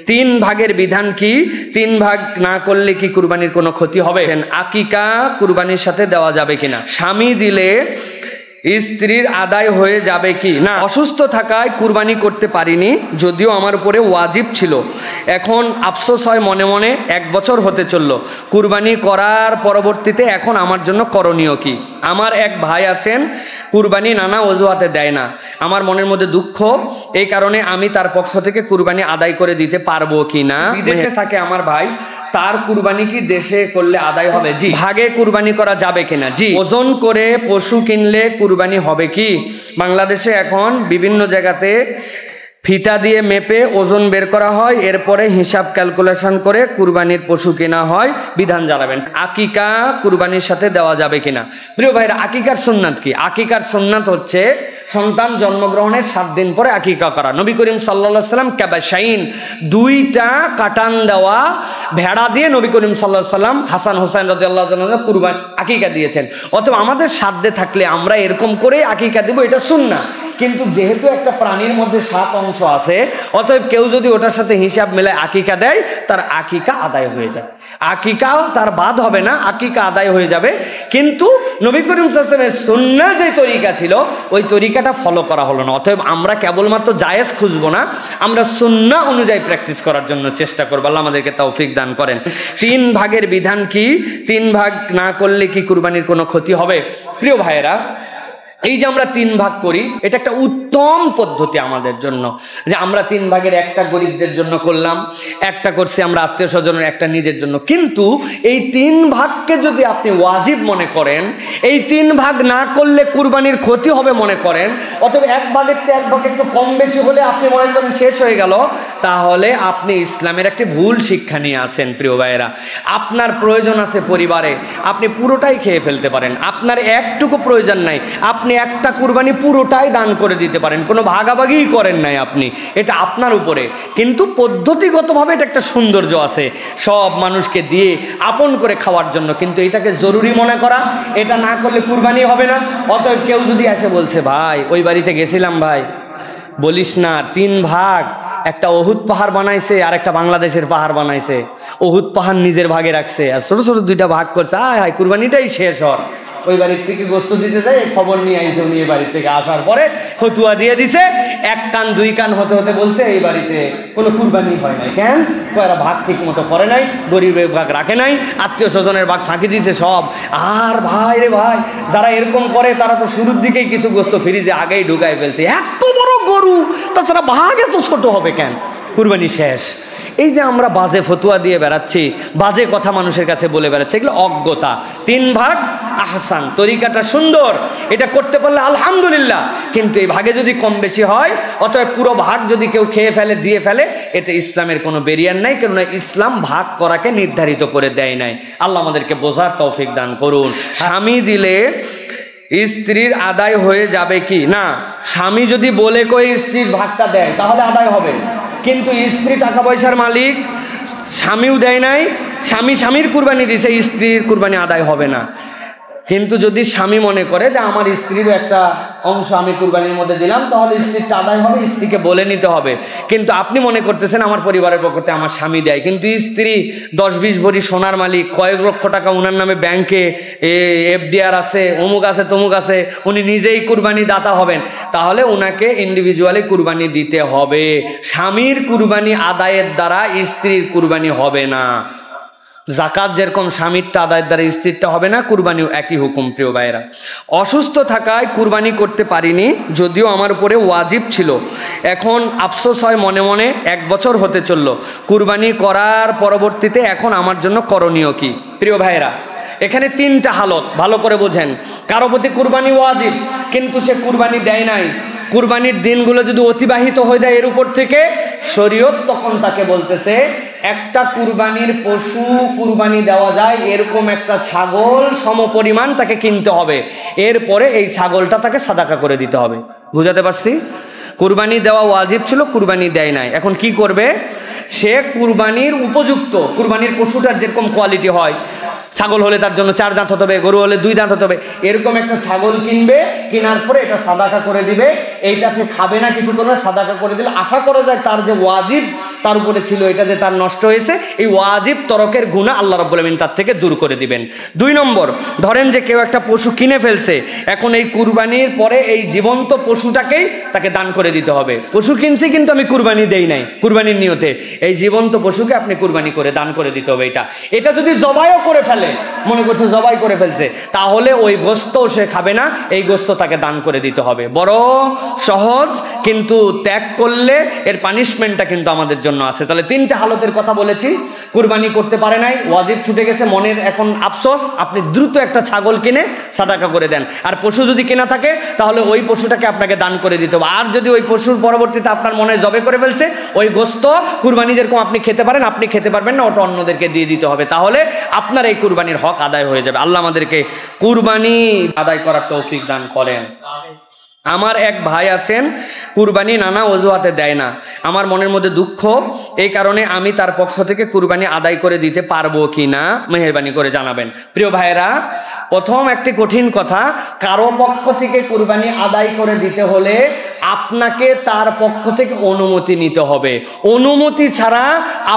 তিন ভাগের বিধান কি? তিন ভাগ না করলে কি কুরবানির কোনো ক্ষতি হবে? আকিকা কুরবানির সাথে দেওয়া যাবে কিনা? স্বামী দিলে স্ত্রীর আদায় হয়ে যাবে কি না? অসুস্থ থাকায় কুরবানি করতে পারিনি, যদিও আমার উপরে ওয়াজিব ছিল। এখন আফসোস হয় মনে মনে, 1 বছর হতে চলল। কুরবানি করার পরবর্তীতে এখন আমার জন্য করণীয় কি? আমার এক ভাই আছেন, কুরবানি নানা অজুহাতে দেয় না। আমার মনের মধ্যে দুঃখ, এই কারণে আমি তার পক্ষ থেকে কুরবানি আদায় করে দিতে পারবো কি না। বিদেশে থাকে আমার ভাই, তার কুরবানি কি দেশে করলে আদায় হবে? জি। ভাগে কুরবানি করা যাবে কিনা? জি। ওজন করে পশু কিনলে কুরবানি হবে কি? বাংলাদেশে এখন বিভিন্ন জায়গাতে ফিতা দিয়ে মেপে ওজন বের করা হয়, এরপরে হিসাব ক্যালকুলেশন করে কুরবানির পশু কেনা হয়। বিধান জানাবেন। আকিকা কুরবানির সাথে দেওয়া যাবে কিনা? প্রিয় ভাইরা, আকিকার সুন্নাত কি? আকিকার সুন্নাত হচ্ছে সন্তান জন্মগ্রহণের 7 দিন পরে আকিকা করা। নবী করিম সাল্লাল্লাহু আলাইহি সাল্লাম কাবাশাইন, 2টা কাটান দেওয়া ভেড়া দিয়ে নবী করিম সাল্লাল্লাহু আলাইহি সাল্লাম হাসান হোসেন রাদিয়াল্লাহু তাআলা কুরবানি আকিকা দিয়েছেন। অতএব আমাদের সাধ্যে থাকলে আমরা এরকম করে আকিকা দিব, এটা সুন্নাহ। কিন্তু যেহেতু একটা প্রাণীর মধ্যে 7 অংশ আছে, অতএব কেউ যদি ওটার সাথে হিসাব মেলায় আকিকা দেয়, তার আকিকা আদায় হয়ে যায়। আকিকাও তার বাদ হবে না, আকিকা আদায় হয়ে যাবে। কিন্তু নবী করিম সাল্লাল্লাহু আলাইহি ওয়াসাল্লামের সুন্নাহ যে তরিকা ছিল, ওই তরিকাটা ফলো করা হলো না। অতএব আমরা কেবলমাত্র জায়েজ খুঁজবো না, আমরা সুন্নাহ অনুযায়ী প্র্যাকটিস করার জন্য চেষ্টা করবো। আল্লাহ আমাদেরকে তৌফিক দান করেন। 3 ভাগের বিধান কি? 3 ভাগ না করলে কি কুরবানির কোনো ক্ষতি হবে? প্রিয় ভাইয়েরা, এই যে আমরা 3 ভাগ করি, এটা একটা উত্তম পদ্ধতি আমাদের জন্য, যে আমরা 3 ভাগের একটা গরিবদের জন্য করলাম, একটা করছি আমরা আত্মীয় স্বজনের, একটা নিজের জন্য। কিন্তু এই 3 ভাগকে যদি আপনি ওয়াজিব মনে করেন, এই 3 ভাগ না করলে কুরবানির ক্ষতি হবে মনে করেন, অথবা 1 ভাগের চেয়ে 1 ভাগ একটু কম বেশি হলে আপনি মনে করেন শেষ হয়ে গেল, তাহলে আপনি ইসলামের একটি ভুল শিক্ষা নিয়ে আসেন। প্রিয় ভাইয়েরা, আপনার প্রয়োজন আছে পরিবারে, আপনি পুরোটাই খেয়ে ফেলতে পারেন। আপনার একটুকু প্রয়োজন নাই, আপনি একটা কুরবানি পুরোটাই দান করে দিতে পারেন, কোনো ভাগাভাগি করেন নাই আপনি, এটা আপনার উপরে। কিন্তু পদ্ধতিগতভাবে এটা একটা সৌন্দর্য আছে, সব মানুষকে দিয়ে আপন করে খাওয়ার জন্য। কিন্তু এটাকে জরুরি মনে করা, এটা না করলে কুরবানি হবে না। অতএব কেউ যদি এসে বলছে, ভাই ওই বাড়িতে গেছিলাম, ভাই বলিস না, 3 ভাগ, একটা অহুদ পাহাড় বানাইছে আর একটা বাংলাদেশের পাহাড় বানাইছে। অহুদ পাহাড় নিজের ভাগে রাখছে আর ছোট ছোট 2টা ভাগ করছে। হায় কুরবানিটাই শেষ হর। ওই বাড়ির থেকে গোস্ত দিতে যায়, খবর নিয়ে আইছে উনি। এই বাড়ির থেকে আসার পরে ফতুয়া দিয়ে দিছে, 1 কান 2 কান হতে হতে বলছে এই বাড়িতে কোনো কুরবানি হয় নাই। কেন? এরা ভাগ ঠিক মতো করে নাই, গরিবের ভাগ রাখে নাই, আত্মীয় স্বজনের ভাগ ফাঁকি দিয়েছে সব। আর ভাই রে ভাই, যারা এরকম করে তারা তো শুরুর দিকেই কিছু গোস্ত ফ্রিজে আগেই ঢুকাই ফেলছে। এত বড় গরু, তাছাড়া ভাগ এত ছোট হবে কেন? কুরবানি শেষ। এই যে আমরা বাজে ফতুয়া দিয়ে বেড়াচ্ছি, বাজে কথা মানুষের কাছে বলে বেড়াচ্ছি, এগুলো অজ্ঞতা। 3 ভাগ আহসান, তরিকাটা সুন্দর, এটা করতে পারলে আলহামদুলিল্লাহ। কিন্তু এই ভাগে যদি কম বেশি হয়, অতএব পুরো ভাগ যদি কেউ খেয়ে ফেলে, দিয়ে ফেলে, এতে ইসলামের কোনো বেরিয়ার নাই, কেননা ইসলাম ভাগ করাকে নির্ধারিত করে দেয় নাই। আল্লাহ আমাদেরকে বোঝার তৌফিক দান করুন। স্বামী দিলে স্ত্রীর আদায় হয়ে যাবে কি না? স্বামী যদি বলে কই স্ত্রীর ভাগটা দেয়, তাহলে আদায় হবে। কিন্তু স্ত্রী টাকা পয়সার মালিক, স্বামীও দেয় নাই, স্বামীর কুরবানি দিছে, স্ত্রীর কুরবানি আদায় হবে না। কিন্তু যদি স্বামী মনে করে যে আমার স্ত্রীরও একটা অংশ আমি কুরবানির মধ্যে দিলাম, তাহলে স্ত্রীরটা আদায় হবে, স্ত্রীকে বলে নিতে হবে। কিন্তু আপনি মনে করতেছেন আমার পরিবারের পক্ষ থেকে আমার স্বামী দেয়, কিন্তু স্ত্রী 10-20 ভরি সোনার মালিক, কয়েক লক্ষ টাকা ওনার নামে ব্যাংকে FDR আছে, অমুক আছে তমুক আছে, উনি নিজেই কুরবানি দাতা হবেন, তাহলে ওনাকে ইন্ডিভিজুয়ালি কুরবানি দিতে হবে। স্বামীর কুরবানি আদায়ের দ্বারা স্ত্রীর কুরবানি হবে না। জাকাত যেরকম স্বামীরটা আদায়ের দ্বারা স্ত্রীরটা হবে না, কুরবানিও একই হুকুম। প্রিয় ভাইয়েরা, অসুস্থ থাকায় কুরবানি করতে পারিনি, যদিও আমার উপরে ওয়াজিব ছিল। এখন আফসোস হয় মনে মনে, 1 বছর হতে চলল। কুরবানি করার পরবর্তীতে এখন আমার জন্য করণীয় কি? প্রিয় ভাইয়েরা, এখানে 3টা হালত ভালো করে বোঝেন। কারো প্রতি কুরবানি ওয়াজিব, কিন্তু সে কুরবানি দেয় নাই, কুরবানির দিনগুলো যদি অতিবাহিত হয়ে যায় এর উপর থেকে, শরীয়ত তখন তাকে বলতেছে একটা কুরবানির পশু কুরবানি দেওয়া যায় এরকম একটা ছাগল সমপরিমাণ তাকে কিনতে হবে, এরপরে এই ছাগলটা তাকে সাদাকা করে দিতে হবে। বুঝাতে পারছি? কুরবানি দেওয়া ওয়াজিব ছিল, কুরবানি দেয় নাই, এখন কি করবে? সে কুরবানির উপযুক্ত, কুরবানির পশুটার যেরকম কোয়ালিটি হয়, ছাগল হলে তার জন্য 4 দাঁত হতে হবে, গরু হলে 2 দাঁত হতে হবে, এরকম একটা ছাগল কিনবে, কেনার পরে এটা সাদাকা করে দিবে। এইটা সে খাবে না, কিছু করবে, সাদাকা করে দিলে আশা করা যায় তার যে ওয়াজিব তার উপরে ছিল এটা যে তার নষ্ট হয়েছে, এই ওয়াজিব তরকের গুনাহ আল্লাহ রাব্বুল আমিন তার থেকে দূর করে দিবেন। 2 নম্বর, ধরেন যে কেউ একটা পশু কিনে ফেলছে, এখন এই কুরবানির পরে এই জীবন্ত পশুটাকেই তাকে দান করে দিতে হবে। পশু কিনছি কিন্তু আমি কুরবানি দেই নাই কুরবানির নিয়তে, এই জীবন্ত পশুকে আপনি কুরবানি করে দান করে দিতে হবে। এটা যদি জবাইও করে ফেলে, মনে করছে জবাই করে ফেলছে, তাহলে ওই গোশত সে খাবে না, এই গোশত তাকে দান করে দিতে হবে। বড় সহজ, কিন্তু ত্যাগ করলে এর পানিশমেন্টটা কিন্তু আমাদের জন্য আছে। তাহলে 3টা হালতের কথা বলেছি। কুরবানি করতে পারে নাই, ওয়াজিব ছুটে গেছে, মনের এখন আফসোস, আপনি দ্রুত একটা ছাগল কিনে সাদাকা করে দেন। আর পশু যদি কেনা থাকে তাহলে ওই পশুটাকে আপনাকে দান করে দিতে হবে। আর যদি ওই পশুর পরবর্তীতে আপনার মনে জবে করে ফেলছে, ওই গোশত কুরবানি যেরকম আপনি খেতে পারেন, আপনি খেতে পারবেন না, ওটা অন্যদেরকে দিয়ে দিতে হবে। তাহলে আপনার এই কুরবানির হক আদায় হয়ে যাবে। আল্লাহ আমাদেরকে কুরবানি আদায় করার তৌফিক দান করেন। আমার এক ভাই আছেন, কুরবানি নানা অজুহাতে দেয় না। আমার মনের মধ্যে দুঃখ, এই কারণে আমি তার পক্ষ থেকে কুরবানি আদায় করে দিতে পারবো কি না মেহেরবানি করে জানাবেন। প্রিয় ভাইরা, প্রথম একটি কঠিন কথা, কারো পক্ষ থেকে কুরবানি আদায় করে দিতে হলে আপনাকে তার পক্ষ থেকে অনুমতি নিতে হবে। অনুমতি ছাড়া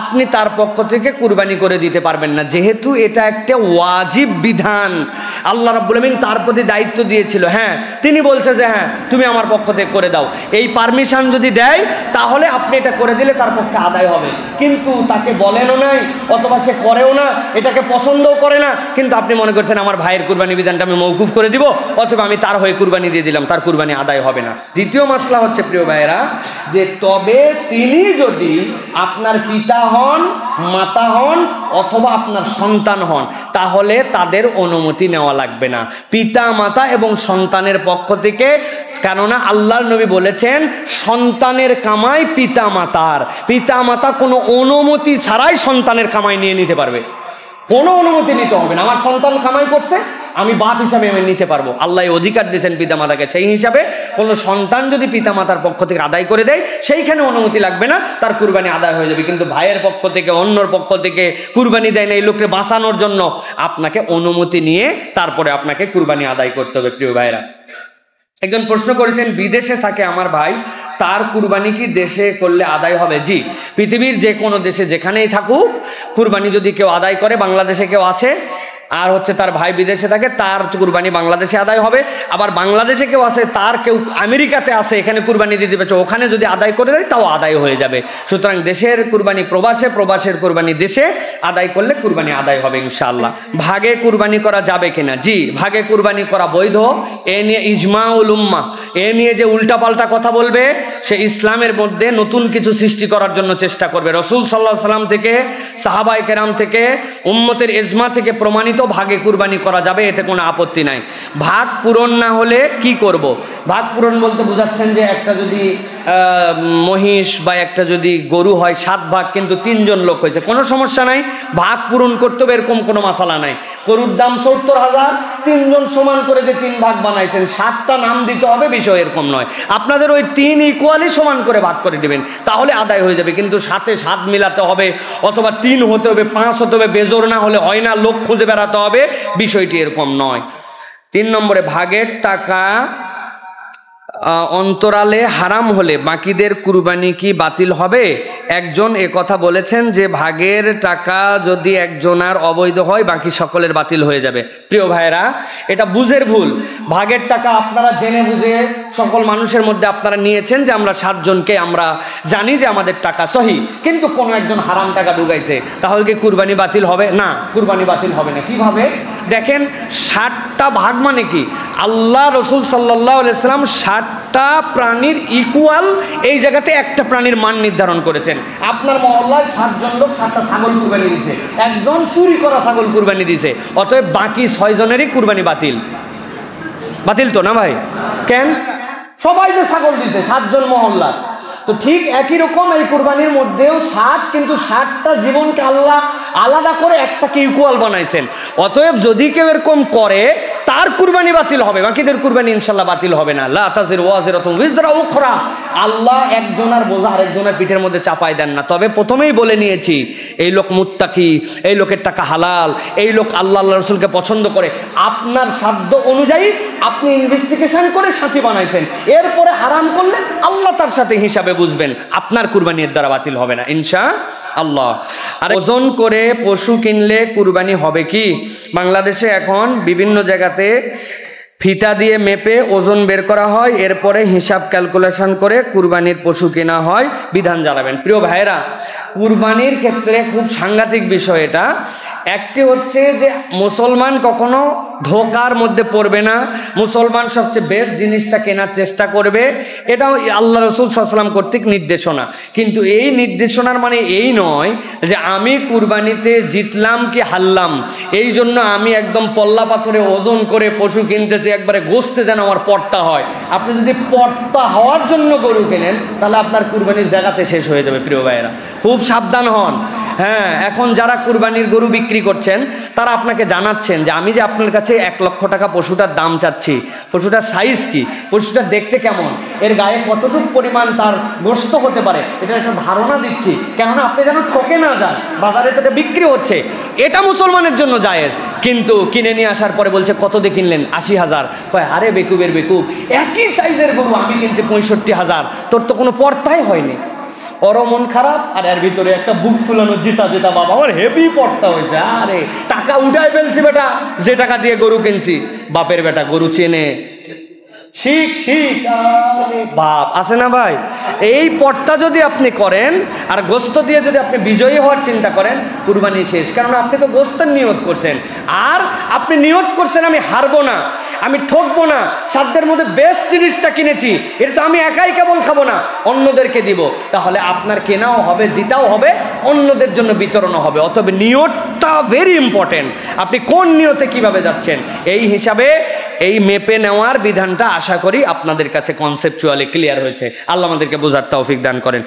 আপনি তার পক্ষ থেকে কুরবানি করে দিতে পারবেন না, যেহেতু এটা একটা ওয়াজিব বিধান। আল্লাহ রাব্বুল আমিন তার প্রতি দায়িত্ব দিয়েছিল, হ্যাঁ তিনি বলছে যে হ্যাঁ তুমি আমার পক্ষ থেকে করে দাও, এই পারমিশন যদি দেয় তাহলে আপনি এটা করে দিলে তার পক্ষে আদায় হবে। কিন্তু তাকে বলেনও নাই, অথবা সে করেও না, এটাকে পছন্দও করে না, কিন্তু আপনি মনে করছেন আমার ভাইয়ের কুরবানি বিধানটা আমি মওকুফ করে দিব, অথবা আমি তার হয়ে কুরবানি দিয়ে দিলাম, তার কুরবানি আদায় হবে না। দ্বিতীয় মাসলা হচ্ছে প্রিয় ভাইয়েরা, যে তবে তিনি যদি আপনার পিতা হন, মাতা হন, অথবা আপনার সন্তান হন, তাহলে তাদের অনুমতি নেওয়া লাগবে না, পিতা মাতা এবং সন্তানের পক্ষ থেকে। কেননা আল্লাহর নবী বলেছেন সন্তানের কামাই পিতা মাতার, পিতা মাতা কোনো অনুমতি ছাড়াই সন্তানের কামাই নিয়ে নিতে পারবে, কোনো অনুমতি নিতে হবে না। আমার সন্তান কামাই করছে, আমি বাপ হিসাবে আমি নিতে পারবো, আল্লাহ অধিকার দিয়েছেন পিতামাতাকে, সেই হিসাবে কোনো সন্তান যদি পিতামাতার পক্ষ থেকে আদায় করে দেয় সেইখানে অনুমতি লাগবে না, তার কুরবানি আদায় হয়ে যাবে। কিন্তু ভাইয়ের পক্ষ থেকে, অন্যর পক্ষ থেকে কুরবানি দেয় না, এই লোককে বাঁচানোর জন্য আপনাকে অনুমতি নিয়ে তারপরে আপনাকে কুরবানি আদায় করতে হবে। প্রিয় ভাইয়েরা, একজন প্রশ্ন করেছেন, বিদেশে থাকে আমার ভাই, তার কুরবানি কি দেশে করলে আদায় হবে? জি, পৃথিবীর যে কোনো দেশে যেখানেই থাকুক, কুরবানি যদি কেউ আদায় করে, বাংলাদেশে কেউ আছে আর হচ্ছে তার ভাই বিদেশে থাকে, তার কুরবানি বাংলাদেশে আদায় হবে। আবার বাংলাদেশে কেউ আছে, তার কেউ আমেরিকাতে আছে, এখানে কুরবানি দিতে পারছে, ওখানে যদি আদায় করে দেয় তাও আদায় হয়ে যাবে। সুতরাং দেশের কুরবানি প্রবাসে, প্রবাসের কুরবানি দেশে আদায় করলে কুরবানি আদায় হবে ইনশাআল্লাহ। ভাগে কুরবানি করা যাবে কিনা? জি, ভাগে কুরবানি করা বৈধ। এ নিয়ে ইজমাউল উম্মাহ, এ নিয়ে যে উল্টাপাল্টা কথা বলবে সে ইসলামের মধ্যে নতুন কিছু সৃষ্টি করার জন্য চেষ্টা করবে। রাসূল সাল্লাল্লাহু আলাইহি সাল্লাম থেকে, সাহাবায়ে কেরাম থেকে, উম্মতের ইজমা থেকে প্রমাণিত ভাগে কুরবানি করা যাবে, এতে কোনো আপত্তি নাই। ভাগ পূরণ না হলে কি করব? ভাগ পূরণ বলতে বোঝাচ্ছেন যে একটা যদি মহিষ বা একটা যদি গরু হয় 7 ভাগ, কিন্তু 3 জন লোক হয়েছে, কোনো সমস্যা নাই, ভাগ পূরণ করতে হবে, এরকম কোনো মাসালা নাই। গরুর দাম 70,000, 3 জন সমান করে যে 3 ভাগ বানাইছেন, 7টা নাম দিতে হবে, বিষয় এরকম নয়। আপনাদের ওই 3 ইকুয়ালি সমান করে ভাগ করে দিবেন, তাহলে আদায় হয়ে যাবে। কিন্তু সাথে 7 মিলাতে হবে, অথবা 3 হতে হবে, 5 হতে হবে, বেজোর না হলে হয় না, লোক খুঁজে বেড়াতে হবে, বিষয়টি এরকম নয়। 3 নম্বরে, ভাগের টাকা অন্তরালে হারাম হলে বাকিদের কুরবানি কি বাতিল হবে? একজন কথা বলেছেন যে ভাগের টাকা যদি একজনের অবৈধ হয় বাকি সকলের বাতিল হয়ে যাবে। প্রিয় ভাইরা, এটা বুঝের ভুল। ভাগের টাকা আপনারা জেনে বুঝে সকল মানুষের মধ্যে আপনারা নিয়েছেন যে আমরা 7 জনকে আমরা জানি যে আমাদের টাকা সহি, কিন্তু কোনো একজন হারাম টাকা ঢুকাইছে, তাহলে কি কুরবানি বাতিল হবে? না, কুরবানি বাতিল হবে না। কিভাবে? দেখেন, 60টা ভাগ মানে কি? আল্লাহ রসুল সাল্লাল্লাহু আলাইহি সাল্লাম 60টা প্রাণীর ইকুয়াল এই জায়গাতে একটা প্রাণীর মান নির্ধারণ করেছেন। আপনার মহল্লায় 7 জন লোক 7টা ছাগল কুরবানি দিয়েছে, একজন চুরি করা ছাগল কুরবানি দিয়েছে, অতএব বাকি 6 জনেরই কুরবানি বাতিল। বাতিল তো না ভাই? কেন? সবাই যে ছাগল দিয়েছে 7 জন মহল্লা, তো ঠিক একই রকম এই কুরবানির মধ্যেও 7, কিন্তু 7টা জীবনকে আল্লাহ আলাদা করে একটাকে ইকুয়াল বানাইছেন। অতএব যদি কেউ এরকম করে তার কুরবানি বাতিল হবে, বাকিদের কুরবানি ইনশাল্লাহ বাতিল হবে না। লা তাজিরু ওয়াজিরাতুন উযরা উখরা, আল্লাহ একজনের বোঝা আরেকজনের পিঠের মধ্যে চাপায় দেন না। তবে প্রথমেই বলে নিয়েছি, এই লোক মুত্তাকি, এই লোকের টাকা হালাল, এই লোক আল্লাহ আল্লাহ রসুলকে পছন্দ করে, আপনার সাধ্য অনুযায়ী আপনি ইনভেস্টিগেশন করে সাথী বানাইছেন, এরপরে হারাম করলে আল্লাহ তার সাথে হিসাবে বুঝবেন, আপনার কুরবানির দ্বারা বাতিল হবে না ইনশাআল্লাহ। আর ওজন করে পশু কিনলে কুরবানি হবে কি? বাংলাদেশে এখন বিভিন্ন জায়গাতে ফিতা দিয়ে মেপে ওজন বের করা হয়, এরপরে হিসাব ক্যালকুলেশন করে কুরবানির পশু কেনা হয়। বিধান জানাবেন। প্রিয় ভাইরা, কুরবানির ক্ষেত্রে খুব সাংঘাতিক বিষয় এটা। একটি হচ্ছে যে মুসলমান কখনো ধোকার মধ্যে পড়বে না, মুসলমান সবচেয়ে বেস্ট জিনিসটা কেনার চেষ্টা করবে, এটাও আল্লাহ রসুল সাল্লাল্লাহু আলাইহি ওয়াসাল্লাম কর্তৃক নির্দেশনা। কিন্তু এই নির্দেশনার মানে এই নয় যে আমি কুরবানিতে জিতলাম কি হারলাম এই জন্য আমি একদম পল্লা পাথরে ওজন করে পশু কিনতেছি, একবারে গোস্তে যেন আমার পর্তা হয়। আপনি যদি পর্তা হওয়ার জন্য গরু কেনেন তাহলে আপনার কুরবানির জায়গাতে শেষ হয়ে যাবে। প্রিয় ভাইয়েরা, খুব সাবধান হন। হ্যাঁ, এখন যারা কুরবানির গরু বিক্রি করছেন তারা আপনাকে জানাচ্ছেন যে আমি যে আপনার কাছে 1 লক্ষ টাকা পশুটার দাম চাচ্ছি, পশুটার সাইজ কি, পশুটা দেখতে কেমন, এর গায়ে কতটুকু পরিমাণ তার গোশত হতে পারে, এটা একটা ধারণা দিচ্ছি, কেননা আপনি যেন ঠকে না যান, বাজারে তো এটা বিক্রি হচ্ছে, এটা মুসলমানের জন্য জায়েজ। কিন্তু কিনে নিয়ে আসার পরে বলছে কত দিয়ে কিনলেন? 80,000। কয় আরে বেকুবের বেকুব, একই সাইজের গরু আমি কিনছি 65,000, তোর তো কোনো পর্তাই হয়নি। ওরও মন খারাপ, আর এর ভিতরে একটা বুক ফুলানো জিতা জিতা বাবা, আমার হেভি পড়তা হয়েছে, আরে টাকা উঠাই ফেলছি বেটা, যে টাকা দিয়ে গরু কিনছি। বাপের বেটা গরু চেনে, শিখ শিখ, বাপ আছে না ভাই? এই পর্তা যদি আপনি করেন আর গোস্ত দিয়ে যদি আপনি বিজয়ী হওয়ার চিন্তা করেন, কুরবানি শেষ। কারণ আপনি তো গোস্তের নিয়ত করছেন, আর আপনি নিয়ত করছেন আমি হারবো না, আমি ঠকবো না, সাধ্যের মধ্যে বেস্ট জিনিসটা কিনেছি, এটা তো আমি একাই কেবল খাবো না, অন্যদেরকে দিব। তাহলে আপনার কেনাও হবে, জিতাও হবে, অন্যদের জন্য বিতরণও হবে। অতএব নিয়তটা ভেরি ইম্পর্টেন্ট। আপনি কোন নিয়তে কিভাবে যাচ্ছেন, এই হিসাবে এই মেপে নেওয়ার বিধানটা আশা করি আপনাদের কাছে কনসেপচুয়ালি ক্লিয়ার হয়েছে। আল্লাহ আমাদেরকে বোঝার তৌফিক দান করেন।